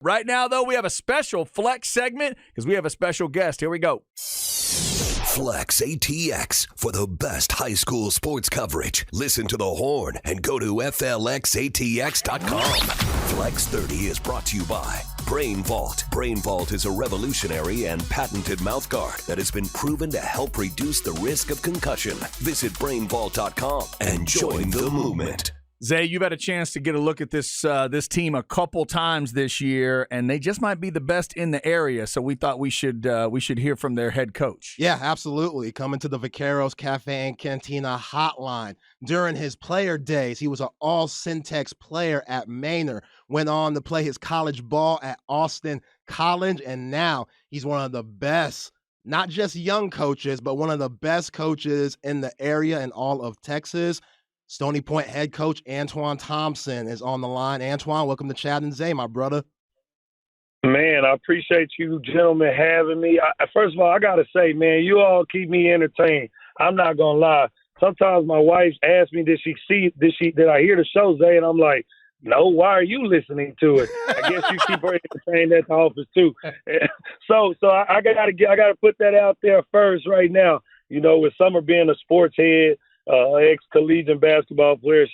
Right now, though, we have a special Flex segment because we have a special guest. Here we go. Flex ATX for the best high school sports coverage. Listen to the Horn and go to FLXATX.com. Flex 30 is brought to you by Brain Vault. Brain Vault is a revolutionary and patented mouthguard that has been proven to help reduce the risk of concussion. Visit BrainVault.com and join the movement. Zay, you've had a chance to get a look at this team a couple times this year, and they just might be the best in the area. So we thought we should hear from their head coach. Yeah, absolutely. Coming to the Vaqueros Cafe and Cantina hotline. During his player days, he was an all-Syntex player at Manor, went on to play his college ball at Austin College, and now he's one of the best, not just young coaches, but one of the best coaches in the area in all of Texas. Stony Point head coach Antoine Thompson is on the line. Antoine, welcome to Chad and Zay, my brother. Man, I appreciate you gentlemen having me. First of all, I got to say, man, you all keep me entertained. I'm not going to lie. Sometimes my wife asks me, did I hear the show, Zay? And I'm like, no, why are you listening to it? I guess you keep her entertained at the office too. So I got to put that out there first right now. You know, with Summer being a sports head, ex-collegiate basketball player.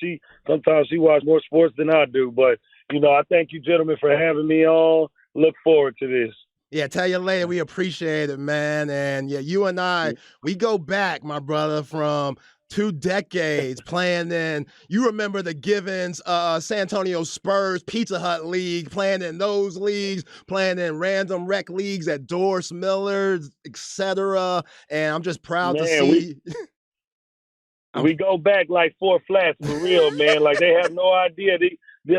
Sometimes she watches more sports than I do. But, you know, I thank you gentlemen for having me on. Look forward to this. Yeah, tell you later. We appreciate it, man. And yeah, you and I, we go back, my brother, from 2 decades playing in, you remember the Givens, San Antonio Spurs, Pizza Hut League, playing in those leagues, playing in random rec leagues at Doris Miller's, etc. And I'm just proud to see. We go back like 4 flats for real, man. Like they have no idea.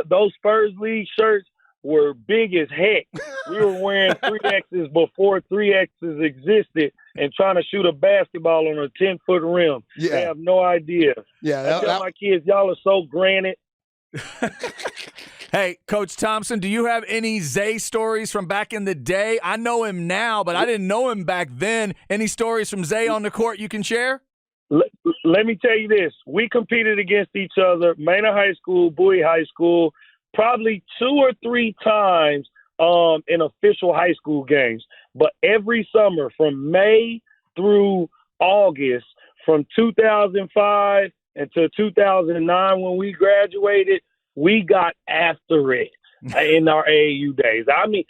Those Spurs League shirts were big as heck. We were wearing 3Xs before 3Xs existed and trying to shoot a basketball on a 10-foot rim. Yeah. They have no idea. Yeah, I tell my kids, y'all are so granted. Hey, Coach Thompson, do you have any Zay stories from back in the day? I know him now, but I didn't know him back then. Any stories from Zay on the court you can share? Let me tell you this. We competed against each other, Manor High School, Bowie High School, probably 2 or 3 times in official high school games. But every summer from May through August, from 2005 until 2009 when we graduated, we got after it in our AAU days. I mean,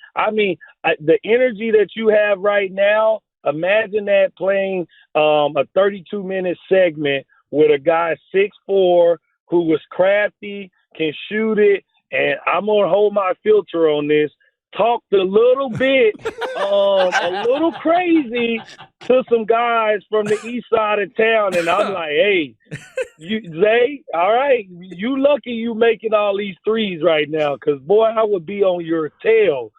the energy that you have right now, imagine that playing a 32-minute segment with a guy 6'4" who was crafty, can shoot it, and I'm going to hold my filter on this, talked a little bit, a little crazy to some guys from the east side of town, and I'm like, hey, Zay, all right, you lucky you making all these threes right now, because, boy, I would be on your tail.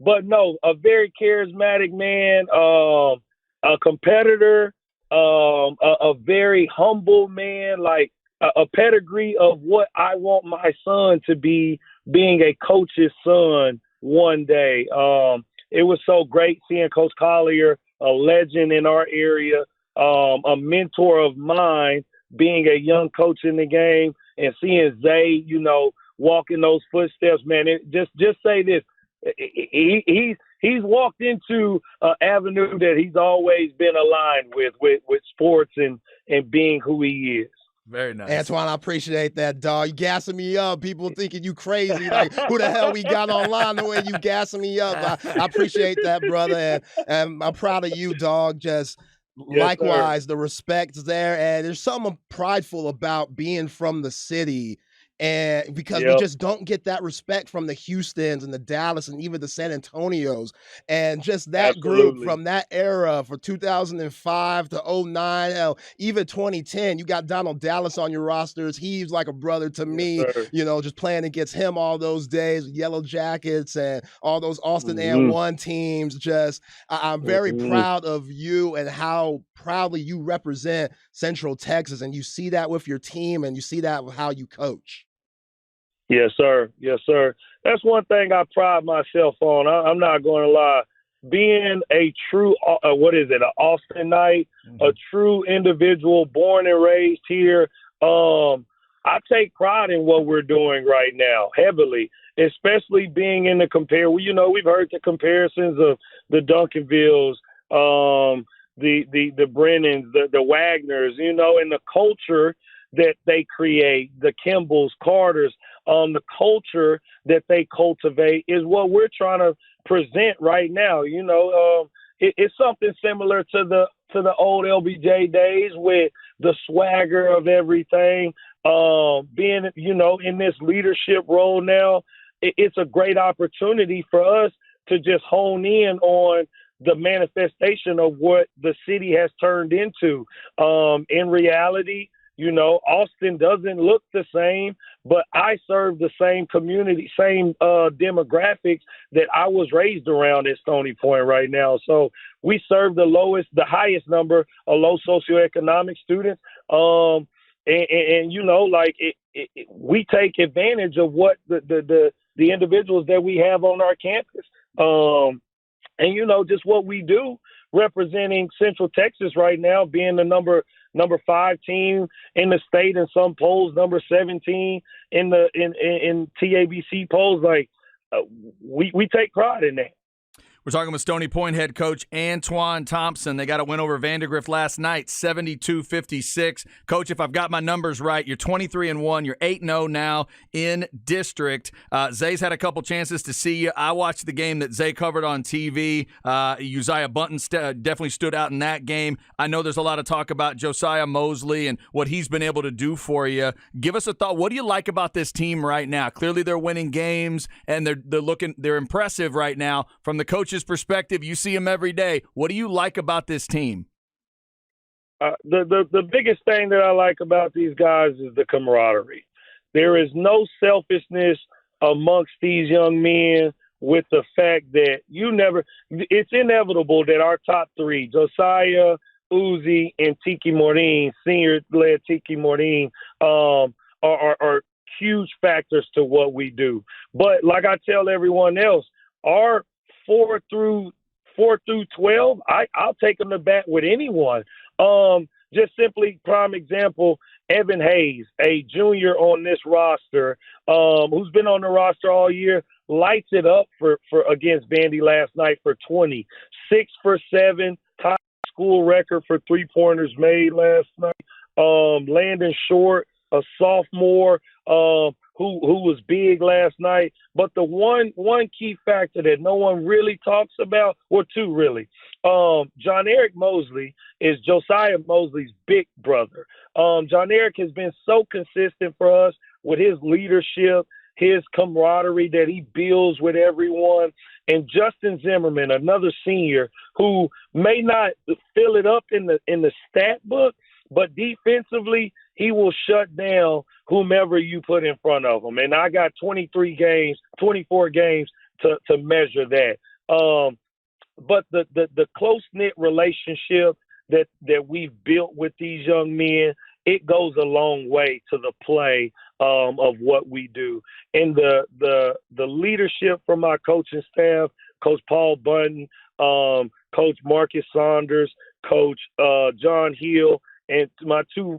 But no, a very charismatic man, a competitor, a very humble man, like a pedigree of what I want my son to be, being a coach's son one day. It was so great seeing Coach Collier, a legend in our area, a mentor of mine, being a young coach in the game, and seeing Zay, you know, walk in those footsteps, man. Just say this. He's walked into an avenue that he's always been aligned with sports and being who he is. Very nice. Antoine, I appreciate that, dog. You gassing me up. People thinking you crazy. Like, who the hell we got online the way you gassing me up? I appreciate that, brother. And I'm proud of you, dog. Just likewise, the respect's there. And there's something prideful about being from the city. And because we just don't get that respect from the Houstons and the Dallas and even the San Antonios, and just that group from that era for 2005 to 09, hell, even 2010, you got Donald Dallas on your rosters. He's like a brother to me, you know, just playing against him all those days, Yellow Jackets and all those Austin A&1 teams. Just, I'm very proud of you and how proudly you represent Central Texas, and you see that with your team and you see that with how you coach. Yes, sir. Yes, sir. That's one thing I pride myself on. I'm not going to lie. Being a true, an Austinite, a true individual born and raised here, I I take pride in what we're doing right now, heavily, especially being in the compare. Well, we've heard the comparisons of the Duncanvilles, the Brennans, the Wagners, and the culture that they create, the Kimballs, Carters, the culture that they cultivate is what we're trying to present right now. It's something similar to the old LBJ days with the swagger of everything. Being, in this leadership role now, it's a great opportunity for us to just hone in on the manifestation of what the city has turned into. In reality, Austin doesn't look the same, but I serve the same community, same demographics that I was raised around at Stony Point right now. So we serve the highest number of low socioeconomic students. We take advantage of what the individuals that we have on our campus. Just what we do, representing Central Texas right now, being the number 5 team in the state in some polls, number 17 in TABC polls. We take pride in that. We're talking with Stony Point head coach Antoine Thompson. They got a win over Vandergrift last night, 72-56. Coach, if I've got my numbers right, you're 23-1. You're 8-0 now in district. Zay's had a couple chances to see you. I watched the game that Zay covered on TV. Uzziah Bunton definitely stood out in that game. I know there's a lot of talk about Josiah Mosley and what he's been able to do for you. Give us a thought. What do you like about this team right now? Clearly they're winning games and they're impressive right now. From the coach's perspective, you see them every day. What do you like about this team? The biggest thing that I like about these guys is the camaraderie. There is no selfishness amongst these young men, with the fact that it's inevitable that our top three, Josiah, Uzi, and Tiki Morin, senior-led Tiki Morin, are huge factors to what we do. But like I tell everyone else, our 4 through 12, I'll take them to bat with anyone. Just simply, prime example, Evan Hayes, a junior on this roster, who's been on the roster all year, lights it up for against Vandy last night for 20. 6 for 7, top school record for 3-pointers made last night. Landon Short, a sophomore, who was big last night. But the one key factor that no one really talks about, or two really, John Eric Mosley is Josiah Mosley's big brother. John Eric has been so consistent for us with his leadership, his camaraderie that he builds with everyone. And Justin Zimmerman, another senior, who may not fill it up in the stat book, but defensively, he will shut down whomever you put in front of him. And I got 24 games to measure that. But the close-knit relationship that we've built with these young men, it goes a long way to the play of what we do. And the leadership from our coaching staff, Coach Paul Bunton, Coach Marcus Saunders, Coach John Hill, and my two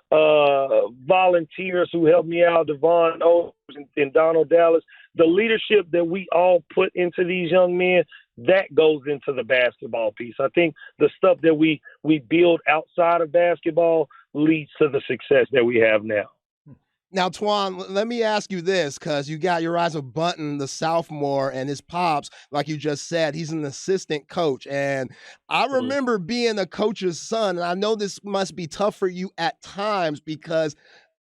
volunteers who helped me out, Devon Owens and Donald Dallas, the leadership that we all put into these young men, that goes into the basketball piece. I think the stuff that we build outside of basketball leads to the success that we have now. Now, Twan, let me ask you this, because you got Uriah Bunton, the sophomore, and his pops, like you just said, he's an assistant coach. And I remember being a coach's son, and I know this must be tough for you at times, because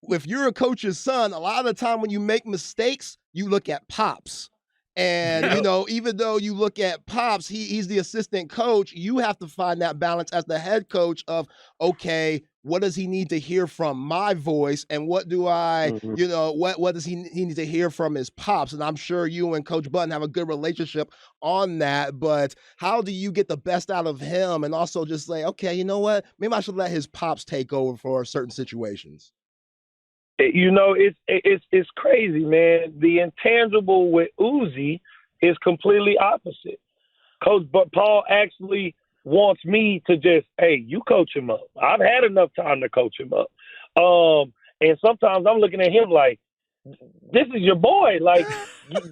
if you're a coach's son, a lot of the time when you make mistakes, you look at pops. And, you know, even though you look at Pops, he's the assistant coach, you have to find that balance as the head coach of, okay, what does he need to hear from my voice? And what do I, you know, what does he need to hear from his Pops? And I'm sure you and Coach Button have a good relationship on that, but how do you get the best out of him and also just say, okay, you know what, maybe I should let his Pops take over for certain situations? You know, it's crazy, man. The intangible with Uzi is completely opposite. Coach Paul actually wants me to just, hey, you coach him up. I've had enough time to coach him up. And sometimes I'm looking at him like, this is your boy. Like,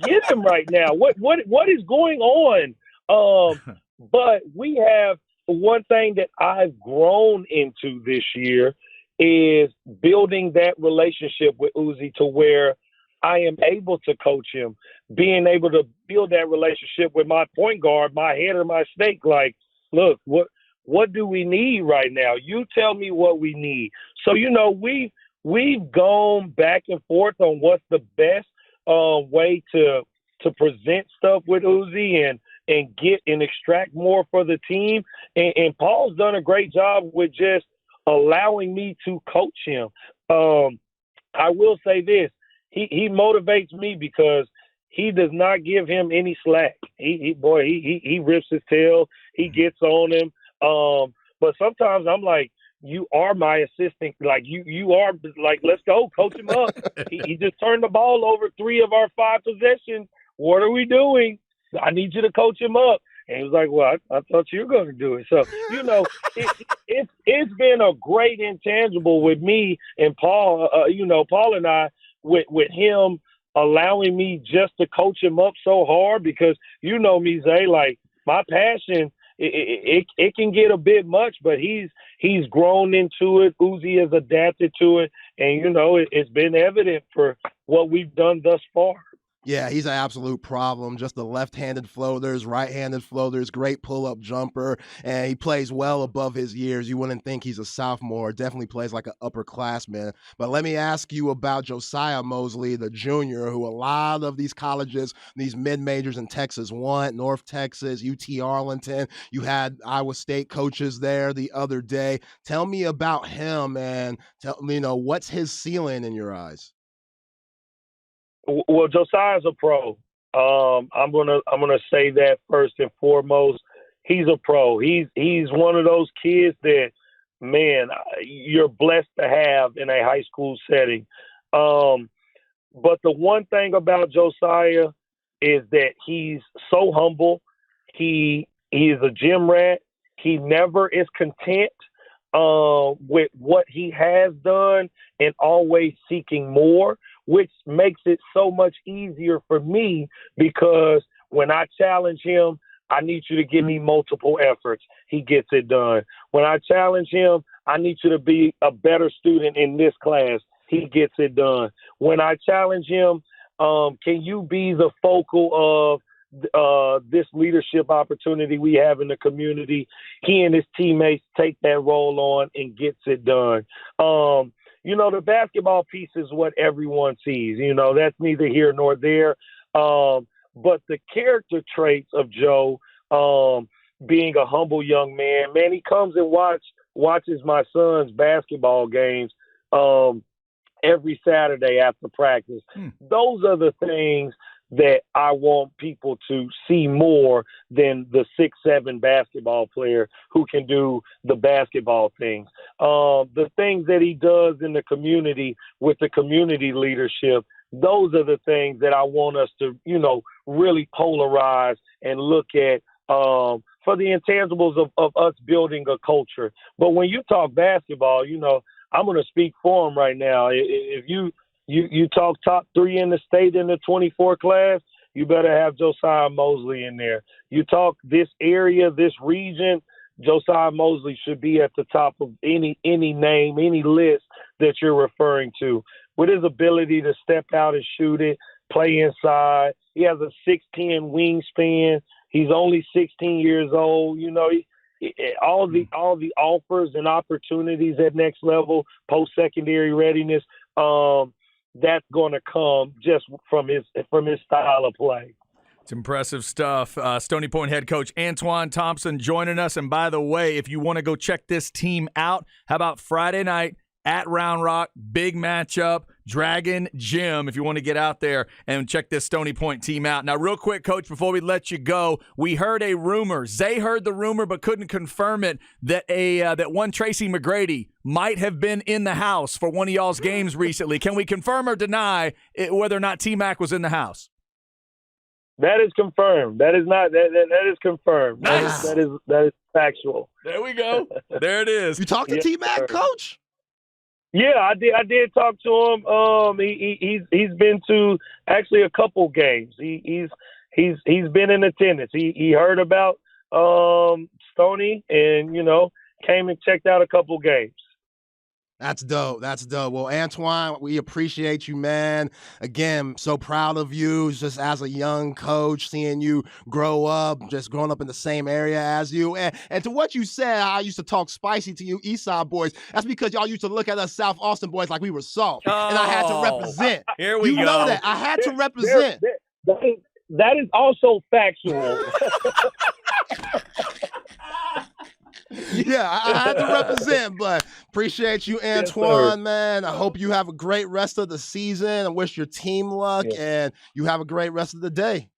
get him right now. What is going on? But we have one thing that I've grown into this year is building that relationship with Uzi to where I am able to coach him, being able to build that relationship with my point guard, my head or my snake. Like, look, what do we need right now? You tell me what we need. So, we've gone back and forth on what's the best way to present stuff with Uzi and get and extract more for the team. And Paul's done a great job with just allowing me to coach him. I will say this. He motivates me because he does not give him any slack. He rips his tail. He gets on him. But sometimes I'm like, you are my assistant. Like you are like, let's go, coach him up. He just turned the ball over 3 of our 5 possessions. What are we doing? I need you to coach him up. And he was like, well, I thought you were going to do it. So, it's been a great intangible with me and Paul, Paul and I, with him allowing me just to coach him up so hard because, me, Zay, like my passion, it can get a bit much, but he's grown into it. Uzi has adapted to it. And, it's been evident for what we've done thus far. Yeah, he's an absolute problem. Just the left-handed floaters, right-handed floaters, great pull-up jumper, and he plays well above his years. You wouldn't think he's a sophomore. Definitely plays like an upperclassman. But let me ask you about Josiah Mosley, the junior, who a lot of these colleges, these mid-majors in Texas want, North Texas, UT Arlington. You had Iowa State coaches there the other day. Tell me about him and what's his ceiling in your eyes? Well, Josiah's a pro. I'm gonna say that first and foremost. He's a pro. He's one of those kids that, man, you're blessed to have in a high school setting. But the one thing about Josiah is that he's so humble. He is a gym rat. He never is content with what he has done and always seeking more, which makes it so much easier for me because when I challenge him, I need you to give me multiple efforts. He gets it done. When I challenge him, I need you to be a better student in this class. He gets it done. When I challenge him, can you be the focal of this leadership opportunity we have in the community? He and his teammates take that role on and gets it done. The basketball piece is what everyone sees. That's neither here nor there. But the character traits of Joe, being a humble young man, he comes and watches my son's basketball games every Saturday after practice. Those are the things that I want people to see more than the 6'7" basketball player who can do the basketball things. The things that he does in the community with the community leadership, those are the things that I want us to, really polarize and look at for the intangibles of us building a culture. But when you talk basketball, I'm going to speak for him right now. If you talk top 3 in the state in the 24 class, you better have Josiah Mosley in there. You talk this area, this region, Josiah Mosley should be at the top of any name, any list that you're referring to. With his ability to step out and shoot it, play inside, he has a 6'10" wingspan. He's only 16 years old. All the offers and opportunities at next level, post-secondary readiness, that's going to come just from his style of play. It's impressive stuff. Stony Point head coach Antoine Thompson joining us. And by the way, if you want to go check this team out, how about Friday night at Round Rock, big matchup, Dragon Gym, if you want to get out there and check this Stony Point team out. Now, real quick, Coach, before we let you go, we heard a rumor. Zay heard the rumor but couldn't confirm it that that one Tracy McGrady might have been in the house for one of y'all's games recently. Can we confirm or deny whether or not T-Mac was in the house? That is confirmed. That is confirmed. Nice. That is factual. There we go. There it is. You talked to T-Mac, sir. Coach? Yeah, I did talk to him. He's been to actually a couple games. He's been in attendance. He heard about Stony, and came and checked out a couple games. That's dope. That's dope. Well, Antoine, we appreciate you, man. Again, so proud of you just as a young coach, seeing you grow up, just growing up in the same area as you. And to what you said, I used to talk spicy to you Eastside boys. That's because y'all used to look at us South Austin boys like we were soft. And I had to represent. Here we go. You know that. I had to represent. That is also factual. Yeah, I had to represent, but appreciate you, Antoine, man. I hope you have a great rest of the season. I wish your team luck, and you have a great rest of the day.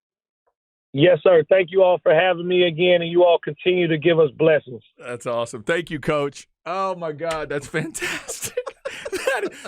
Yes, sir. Thank you all for having me again, and you all continue to give us blessings. That's awesome. Thank you, Coach. Oh, my God. That's fantastic.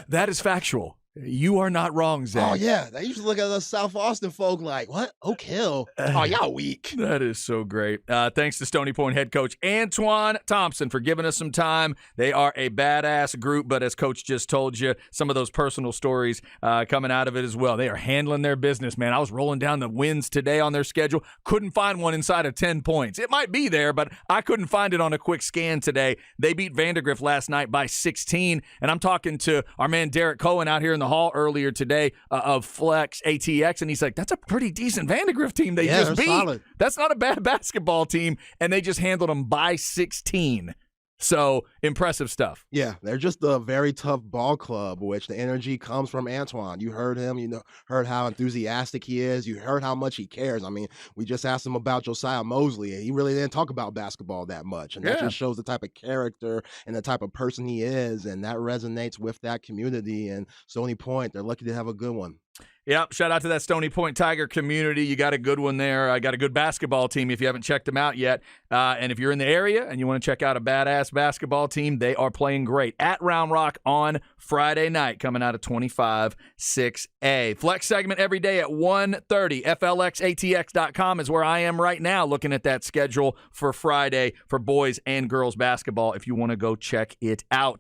that is factual. You are not wrong, Zach. Oh, yeah. They used to look at us South Austin folk like, what? Oak Hill? Oh, y'all weak. That is so great. Thanks to Stony Point head coach Antoine Thompson for giving us some time. They are a badass group, but as Coach just told you, some of those personal stories coming out of it as well. They are handling their business, man. I was rolling down the wins today on their schedule. Couldn't find one inside of 10 points. It might be there, but I couldn't find it on a quick scan today. They beat Vandegrift last night by 16, and I'm talking to our man Derek Cohen out here in the hall earlier today of Flex ATX, and he's like, that's a pretty decent Vandegrift team they just beat. Solid. That's not a bad basketball team, and they just handled them by 16. So, impressive stuff. Yeah, they're just a very tough ball club, which the energy comes from Antoine. You heard him, heard how enthusiastic he is. You heard how much he cares. I mean, we just asked him about Josiah Mosley, and he really didn't talk about basketball that much. And that just shows the type of character and the type of person he is, and that resonates with that community. And Stony Point, they're lucky to have a good one. Yep, shout out to that Stony Point Tiger community. You got a good one there. I got a good basketball team if you haven't checked them out yet. And if you're in the area and you want to check out a badass basketball team, they are playing great at Round Rock on Friday night, coming out of 25-6A. Flex segment every day at 1:30. FLXATX.com is where I am right now looking at that schedule for Friday for boys and girls basketball if you want to go check it out.